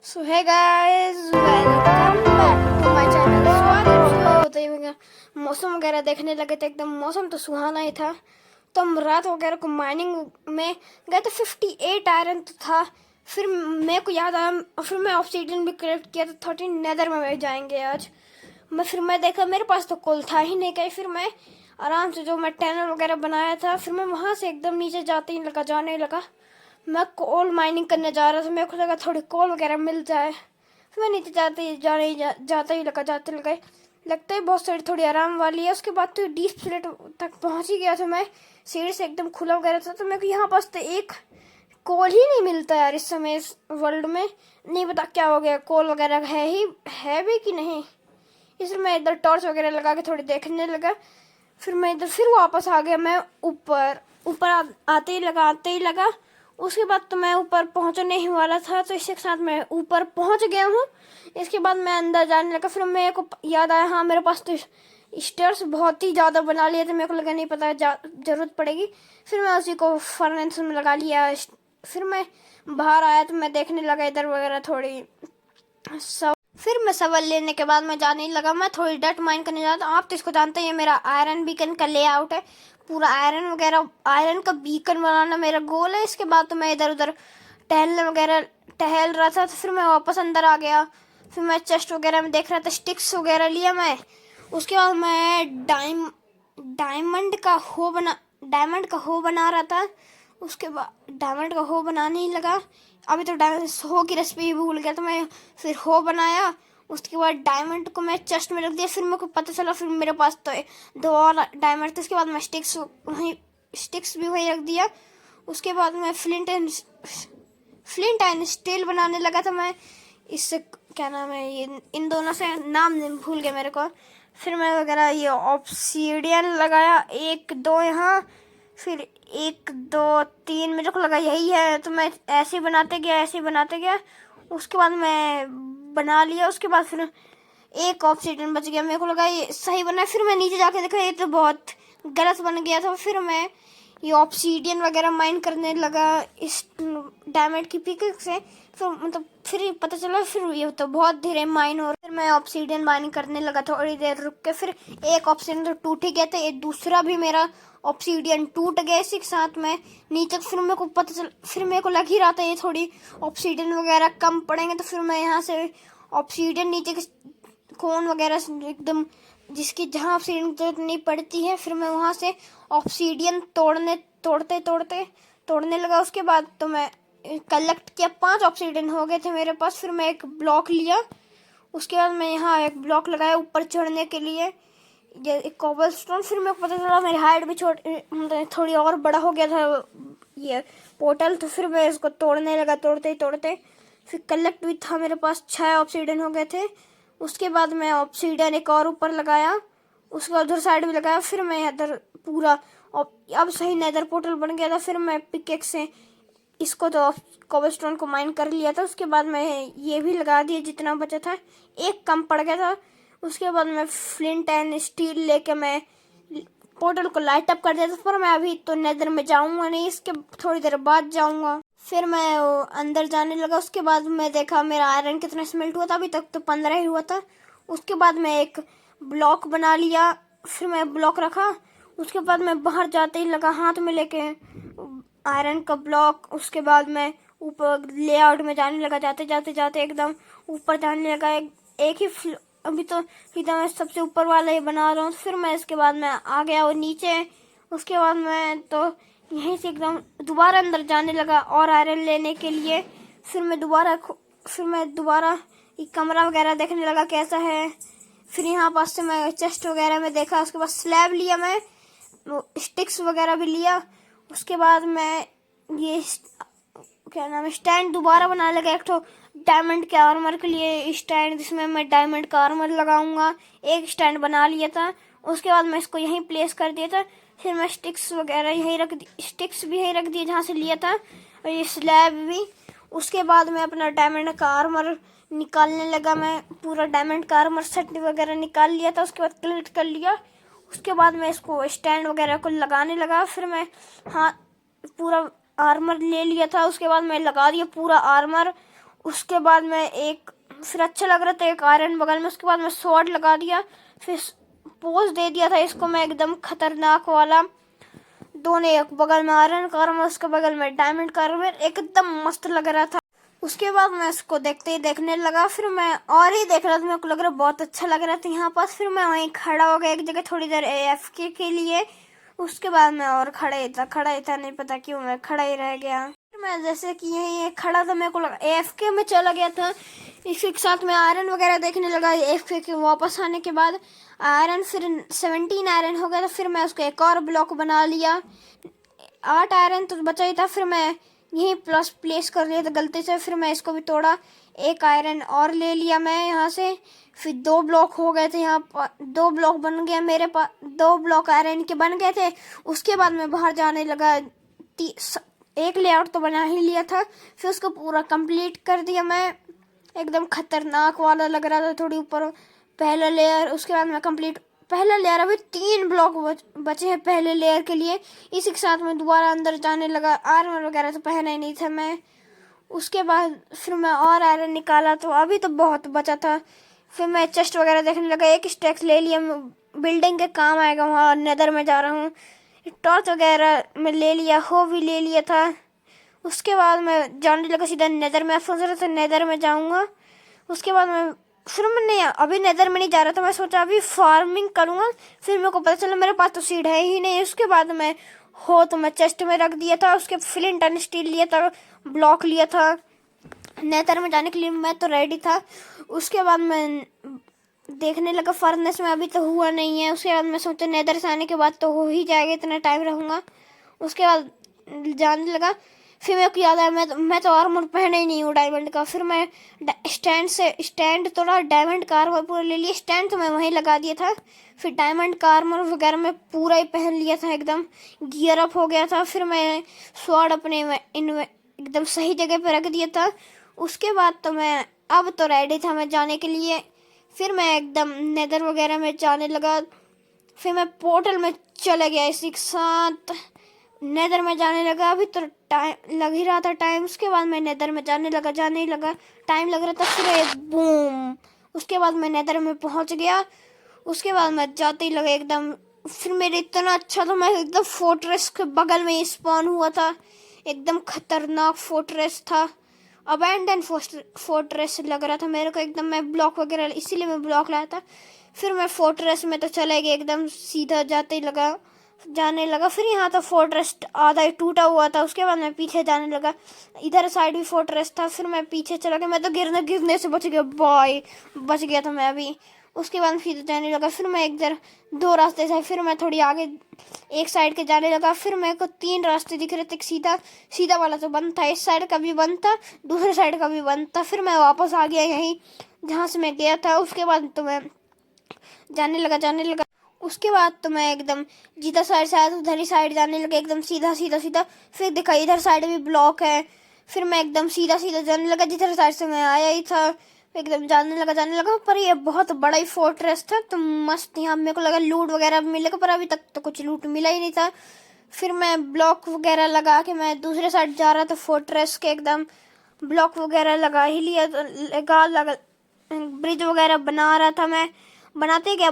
सो है guys, welcome back to my channel. So आज हम सुबह होते ही मौसम वगैरह देखने लगे थे। एकदम मौसम तो सुहाना ही था। तो हम रात वगैरह को माइनिंग में गए थे। 58 आयरन तो था। फिर मेरे को याद आया, फिर मैं ऑब्सीडियन भी कलेक्ट किया। तो 13 नेदर में जाएंगे आज। मैं देखा मेरे पास तो कोल था ही नहीं कहीं। फिर मैं आराम से जो मैं टनल वगैरह बनाया था, फिर मैं वहाँ से एकदम नीचे जाने लगा। मैं कोल माइनिंग करने जा रहा था। मेरे को लगा थोड़ी कोल वगैरह मिल जाए। फिर मैं नीचे जाते ही लगा लगता है बहुत सारी थोड़ी आराम वाली है। उसके बाद तो डीप प्लेट तक पहुंच ही गया था मैं। सीढ़ी से एकदम खुला वगैरह था। तो मेरे को यहाँ पास तो एक कोल ही नहीं मिलता यार इस समय इस वर्ल्ड में। नहीं पता क्या हो गया, कोल वगैरह है भी कि नहीं। इसलिए मैं इधर टॉर्च वगैरह लगा के थोड़ी देखने लगा। फिर मैं इधर फिर वापस आ गया। मैं ऊपर ऊपर आते ही लगा। उसके बाद तो मैं ऊपर पहुंचने ही वाला था, तो इसके साथ मैं ऊपर पहुंच गया हूँ। इसके बाद मैं अंदर जाने लगा। फिर मेरे को याद आया, हाँ मेरे पास तो स्टेयर्स बहुत ही ज़्यादा बना लिए थे। मेरे को लगा नहीं पता ज़रूरत पड़ेगी। फिर मैं उसी को फर्नेस में लगा लिया। फिर मैं बाहर आया तो मैं देखने लगा इधर वगैरह थोड़ी सब। फिर मैं सवाल लेने के बाद मैं जाने लगा। मैं थोड़ी डट माइन करने जाता हूँ। आप तो इसको जानते हैं, ये मेरा आयरन बीकन का लेआउट है। पूरा आयरन वगैरह आयरन का बीकन बनाना मेरा गोल है। इसके बाद तो मैं इधर उधर टहल रहा था। तो फिर मैं वापस अंदर आ गया। फिर मैं चेस्ट वगैरह में देख रहा था, स्टिक्स वगैरह लिया मैं। उसके बाद मैं डायमंड का हो बना रहा था। उसके बाद डायमंड का हो बनाने ही लगा। अभी तो डायमंड हो की रेसिपी भूल गया, तो मैं फिर हो बनाया। उसके बाद डायमंड को मैं चेस्ट में रख दिया। फिर मेरे को पता चला फिर मेरे पास तो 2 और डायमंड थे। उसके बाद मैं स्टिक्स भी वहीं रख दिया। उसके बाद मैं फ्लिंट एंड स्टील बनाने लगा था मैं। इससे क्या नाम है, ये इन दोनों से नाम भूल गया मेरे को। फिर मैं वगैरह ये ऑब्सीडियन लगाया, 1 2 यहाँ, फिर 1 2 3 मेरे को लगा यही है। तो मैं ऐसे ही बनाते गया। उसके बाद मैं बना लिया। उसके बाद फिर एक ऑब्सीडियन बच गया। मेरे को लगा ये सही बना। फिर मैं नीचे जाके देखा ये तो बहुत गलत बन गया था। फिर मैं ये ऑब्सीडियन वगैरह माइन करने लगा इस डायमंड की पिक से। फिर पता चला फिर ये तो बहुत धीरे माइन हो रहा। फिर मैं ऑब्सीडियन माइनिंग करने लगा थोड़ी देर रुक के। फिर एक ऑब्सीडियन तो टूट ही गया था, एक दूसरा भी मेरा ऑब्सीडियन टूट गया। इसी के साथ में नीचे फिर मेरे को लग ही रहा था ये थोड़ी ऑब्सीडियन वगैरह कम पड़ेंगे। तो फिर मैं यहाँ से ऑब्सीडियन नीचे के कोन वगैरह एकदम जिसकी जहाँ ऑब्सीडियन की जरूरत नहीं पड़ती है, फिर मैं वहाँ से ऑब्सीडियन तोड़ने लगा। उसके बाद तो मैं कलेक्ट किया, 5 ऑब्सीडियन हो गए थे मेरे पास। फिर मैं एक ब्लॉक लिया। उसके बाद मैं यहाँ एक ब्लॉक लगाया ऊपर चढ़ने के लिए, ये एक कॉबलस्टोन। फिर मेरे को पता चला मेरी हाइट भी थोड़ी और बड़ा हो गया था ये पोर्टल। तो फिर मैं इसको तोड़ने लगा, तोड़ते फिर कलेक्ट भी था मेरे पास, 6 ऑब्सीडियन हो गए थे। उसके बाद मैं ऑब्सीडियन एक और ऊपर लगाया, उसके बाद उधर साइड भी लगाया। फिर मैं इधर पूरा अब सही नेदर पोर्टल बन गया था। फिर मैं पिकेक्स से इसको तो कॉबलस्टोन को माइन कर लिया था। उसके बाद मैं ये भी लगा दिया जितना बचा था, एक कम पड़ गया था। उसके बाद मैं फ्लिंट एंड स्टील लेके मैं पोर्टल को लाइट अप कर दिया था। पर मैं अभी तो नेदर में जाऊंगा नहीं, इसके थोड़ी देर बाद जाऊंगा। फिर मैं अंदर जाने लगा। उसके बाद मैं देखा मेरा आयरन कितना स्मेल्ट हुआ था, अभी तक तो 15 ही हुआ था। उसके बाद मैं एक ब्लॉक बना लिया। फिर मैं ब्लॉक रखा। उसके बाद मैं बाहर जाते ही लगा हाथ में लेके आयरन का ब्लॉक। उसके बाद मैं ऊपर लेआउट में जाने लगा, जाते एकदम ऊपर जाने लगा। एक ही अभी तो एकदम मैं सबसे ऊपर वाला ही बना रहा हूँ। फिर मैं इसके बाद मैं आ गया और नीचे। उसके बाद मैं तो यहीं से एकदम दोबारा अंदर जाने लगा और आयरन लेने के लिए। फिर मैं दोबारा ये कमरा वगैरह देखने लगा कैसा है। फिर यहाँ पास से मैं चेस्ट वगैरह में देखा। उसके बाद स्लैब लिया, मैं स्टिक्स वगैरह भी लिया। उसके बाद मैं ये क्या नाम है स्टैंड दोबारा बनाने लगा, एक तो डायमंड के आर्मर के लिए स्टैंड जिसमें मैं डायमंड का आर्मर लगाऊंगा। एक स्टैंड बना लिया था। उसके बाद मैं इसको यहीं प्लेस कर दिया था। फिर मैं स्टिक्स भी यहीं रख दिए जहाँ से लिया था, और ये स्लैब भी। उसके बाद मैं अपना डायमंड का आर्मर निकालने लगा। मैं पूरा डायमंड का आर्मर सेट वगैरह निकाल लिया था। उसके बाद कलेक्ट कर लिया। उसके बाद मैं इसको स्टैंड वगैरह को लगाने लगा। फिर मैं पूरा आर्मर ले लिया था। उसके बाद मैं लगा दिया पूरा आर्मर। उसके बाद मैं एक फिर अच्छा लग रहा था एक आयरन बगल में, उसके बाद मैं स्वॉर्ड लगा दिया, फिर पोज दे दिया था इसको मैं एकदम खतरनाक वाला, दोनों एक बगल में आयरन का आर्मर, उसके बगल में डायमंड का आर्मर, एकदम मस्त लग रहा था। उसके बाद मैं इसको देखते ही देखने लगा, फिर मैं और ही देख रहा था, मेरे को लग रहा बहुत अच्छा लग रहा था यहाँ पास। फिर मैं वहीं खड़ा हो गया एक जगह थोड़ी देर AFK के लिए। उसके बाद मैं और खड़ा ही था, नहीं पता क्यों मैं खड़ा ही रह गया। फिर मैं जैसे कि यहीं खड़ा था, मेरे को लगा AFK में चला गया था। इसी के साथ मैं आयरन वगैरह देखने लगा। AFK के वापस आने के बाद आयरन फिर 17 आयरन हो गया था। फिर मैं उसको एक और ब्लॉक बना लिया, 8 आयरन तो बचा ही था। फिर मैं यहीं प्लेस कर लिया था गलती से, फिर मैं इसको भी तोड़ा, एक आयरन और ले लिया मैं यहाँ से। फिर 2 ब्लॉक हो गए थे, यहाँ पर 2 ब्लॉक बन गया मेरे पास, 2 ब्लॉक आयरन के बन गए थे। उसके बाद मैं बाहर जाने लगा, एक लेआउट तो बना ही लिया था, फिर उसको पूरा कंप्लीट कर दिया मैं, एकदम खतरनाक वाला लग रहा था थोड़ी ऊपर पहला लेयर। उसके बाद मैं कंप्लीट पहला लेयर, अभी 3 ब्लॉक बचे हैं पहले लेयर के लिए। इसी के साथ मैं दोबारा अंदर जाने लगा, आर्मर वगैरह तो पहना ही नहीं था मैं। उसके बाद फिर मैं और आयरन निकाला, तो अभी तो बहुत बचा था। फिर मैं चेस्ट वगैरह देखने लगा, एक स्टैक ले लिया, बिल्डिंग के काम आएगा, वहाँ नेदर में जा रहा हूँ। टॉर्च वगैरह मैं ले लिया, हो भी ले लिया था। उसके बाद मैं जाने लगा सीधा नेदर में, सोच रहा था नेदर में जाऊँगा। उसके बाद मैं फिर मैंने अभी नेदर में नहीं जा रहा था, मैं सोचा अभी फार्मिंग करूँगा। फिर मेरे को पता चला मेरे पास तो सीड है ही नहीं। उसके बाद मैं तो मैं चेस्ट में रख दिया था, उसके फ्लिंट एंड स्टील लिया था, ब्लॉक लिया था नेदर में जाने के लिए, मैं तो रेडी था। उसके बाद मैं देखने लगा फर्नेस में अभी तो हुआ नहीं है। उसके बाद मैं सोचा नेदर से आने के बाद तो हो ही जाएगा, इतना टाइम रहूँगा। उसके बाद जाने लगा, फिर मेरे को याद आया मैं तो आर्मर पहने ही नहीं हूँ डायमंड का। फिर मैं स्टैंड तोड़ा, डायमंड का आर्मर पूरा ले लिया, स्टैंड तो मैं वहीं लगा दिया था। फिर डायमंड का आर्मर वगैरह मैं पूरा ही पहन लिया था, एकदम गियर अप हो गया था। फिर मैं स्वॉर्ड अपने एकदम सही जगह पे रख दिया था। उसके बाद तो मैं अब तो रेडी था मैं जाने के लिए। फिर मैं एकदम नेदर वगैरह में जाने लगा, फिर मैं पोर्टल में चला गया, इसी के साथ नेदर में जाने लगा। अभी तो टाइम लग ही रहा था टाइम। उसके बाद मैं नेदर में जाने ही लगा, टाइम लग रहा था। फिर बूम, उसके बाद मैं नेदर में पहुंच गया। उसके बाद मैं जाते ही लगा एकदम, फिर मेरे इतना अच्छा था, मैं एकदम फोर्ट्रेस के बगल में ही स्पॉन हुआ था, एकदम खतरनाक फोर्ट्रेस था, अबैंडन फोर्ट्रेस लग रहा था मेरे को एकदम। मैं ब्लॉक वगैरह इसीलिए मैं ब्लॉक लाया था। फिर मैं फोर्ट्रेस में तो चले गए, एकदम सीधा जाने लगा। फिर यहाँ तो फोर्ट्रेस आधा ही टूटा हुआ था। उसके बाद मैं पीछे जाने लगा, इधर साइड भी फोर्ट्रेस था। फिर मैं पीछे चला गया, मैं तो गिरने से बच गया, बच गया था मैं अभी। उसके बाद फिर जाने लगा, फिर मैं इधर 2 रास्ते से, फिर मैं थोड़ी आगे एक साइड के जाने लगा। फिर मेरे को 3 रास्ते दिख रहे थे, सीधा वाला तो बंद था, इस साइड का भी बंद था, दूसरे साइड का भी बंद था। फिर मैं वापस आ गया यहीं जहाँ से मैं गया था। उसके बाद तो मैं जाने लगा। उसके बाद तो मैं एकदम जिधर साइड से आया था उधर ही साइड जाने लगा, एकदम सीधा। फिर देखा इधर साइड भी ब्लॉक है। फिर मैं एकदम सीधा जाने लगा, जिधर साइड से मैं आया ही था, एकदम जाने लगा। पर ये बहुत बड़ा ही फोर्ट्रेस था, तो मस्त यहाँ मेरे को लगा लूट वगैरह मिलेगा, पर अभी तक तो कुछ लूट मिला ही नहीं था। फिर मैं ब्लॉक वगैरह लगा के मैं दूसरे साइड जा रहा था फोर्ट्रेस के, एकदम ब्लॉक वगैरह लगा ही लिया, लगा ब्रिज वगैरह बना रहा था मैं, बनाते गया।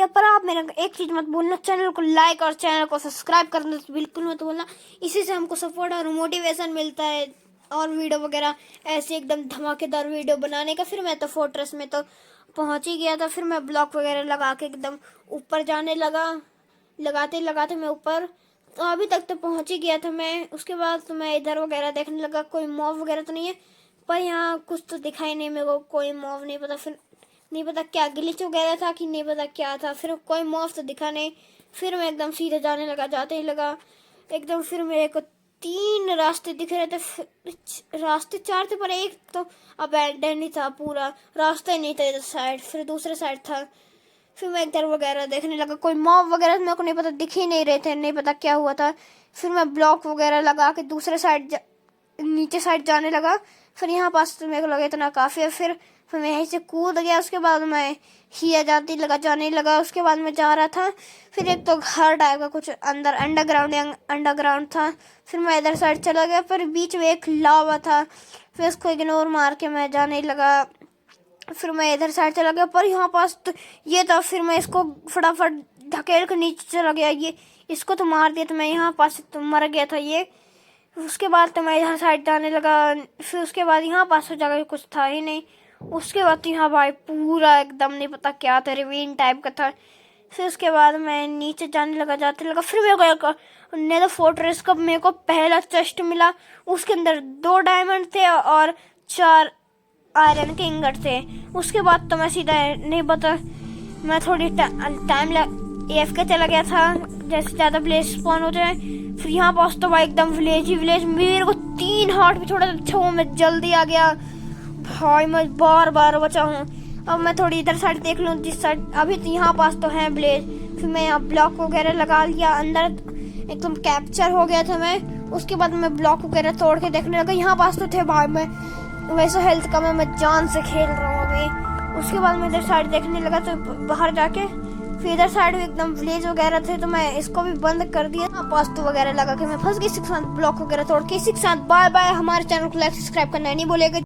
पर आप मेरा एक चीज़ मत भूलना, चैनल को लाइक और चैनल को सब्सक्राइब करना तो बिल्कुल मत भूलना। इसी से हमको सपोर्ट और मोटिवेशन मिलता है और वीडियो वगैरह ऐसे एकदम धमाकेदार वीडियो बनाने का। फिर मैं तो फोर्ट्रेस में तो पहुंच ही गया था। फिर मैं ब्लॉक वगैरह लगा के एकदम ऊपर जाने लगा, लगाते मैं ऊपर, तो अभी तक तो पहुंच ही गया था मैं। उसके बाद तो मैं इधर वगैरह देखने लगा, कोई मॉब वगैरह तो नहीं है, पर यहाँ कुछ तो दिखाई नहीं मेरे को, कोई मॉब नहीं पता। फिर नहीं पता क्या ग्लिच वगैरह था कि नहीं पता क्या था, फिर कोई मॉब तो दिखा नहीं। फिर मैं एकदम सीधे जाने लगा, जाते ही लगा एकदम। फिर मेरे को 3 रास्ते दिख रहे थे, रास्ते 4 थे, पर एक तो अबैंडन ही था, पूरा रास्ता ही नहीं था इधर साइड, फिर दूसरे साइड था। फिर मैं इधर वगैरह देखने लगा, कोई मॉब वगैरह मेरे को नहीं पता, दिख ही नहीं रहे थे, नहीं पता क्या हुआ था। फिर मैं ब्लॉक वगैरह लगा के दूसरे साइड नीचे साइड जाने लगा। फिर यहाँ पास तो मेरे को लगा इतना काफ़ी है। फिर फिर मैं यहीं से कूद गया। उसके बाद मैं जाने लगा। उसके बाद मैं जा रहा था, फिर एक तो घर टाइप का कुछ अंदर अंडरग्राउंड था। फिर मैं इधर साइड चला गया, फिर बीच में एक लावा था, फिर उसको इग्नोर मार के मैं जाने लगा। फिर मैं इधर साइड चला गया, पर यहाँ पास तो ये था। फिर मैं इसको फटाफट धकेल कर नीचे चला गया। ये इसको तो मार दिया, तो मैं यहाँ पास तो मर गया था ये। उसके बाद तो मैं इधर साइड जाने लगा। फिर उसके बाद यहाँ पास तो जगह कुछ था ही नहीं। उसके बाद तो यहाँ भाई पूरा एकदम नहीं पता क्या था, रिवीन टाइप का था। फिर उसके बाद मैं नीचे जाने लगा। फिर मेरे को नेदर फोर्ट्रेस का मेरे को पहला चेस्ट मिला। उसके अंदर 2 डायमंड थे और 4 आयरन के इंगट थे। उसके बाद तो मैं सीधा नहीं पता, मैं थोड़ी टाइम AFK चला गया था, जैसे ज़्यादा विलेज स्पॉन हो जाए। फिर यहाँ पास तो भाई एकदम विलेज मेरे को 3 हार्ट भी थोड़ा अच्छा हुआ, मैं जल्दी आ गया भाई। मैं बार बचा हूँ। अब मैं थोड़ी इधर साइड देख लूँ, जिस साइड अभी तो यहाँ पास तो है विलेज। फिर मैं यहाँ ब्लॉक वगैरह लगा लिया, अंदर एकदम कैप्चर हो गया था मैं। उसके बाद मैं ब्लॉक वगैरह तोड़ के देखने लगा। यहाँ पास तो थे भाई, मैं वैसे हेल्थ का मैं जान से खेल रहा हूँ अभी। उसके बाद मैं इधर साइड देखने लगा, तो बाहर जाके फिर इधर साइड भी एकदम विलेज वगैरह थे, तो मैं इसको भी बंद कर दिया। पास्तु वगैरह लगा के मैं फंस गई। ब्लॉक वगैरह तोड़ के। Bye bye. हमारे चैनल को लाइक सब्सक्राइब करना नहीं भूलिएगा।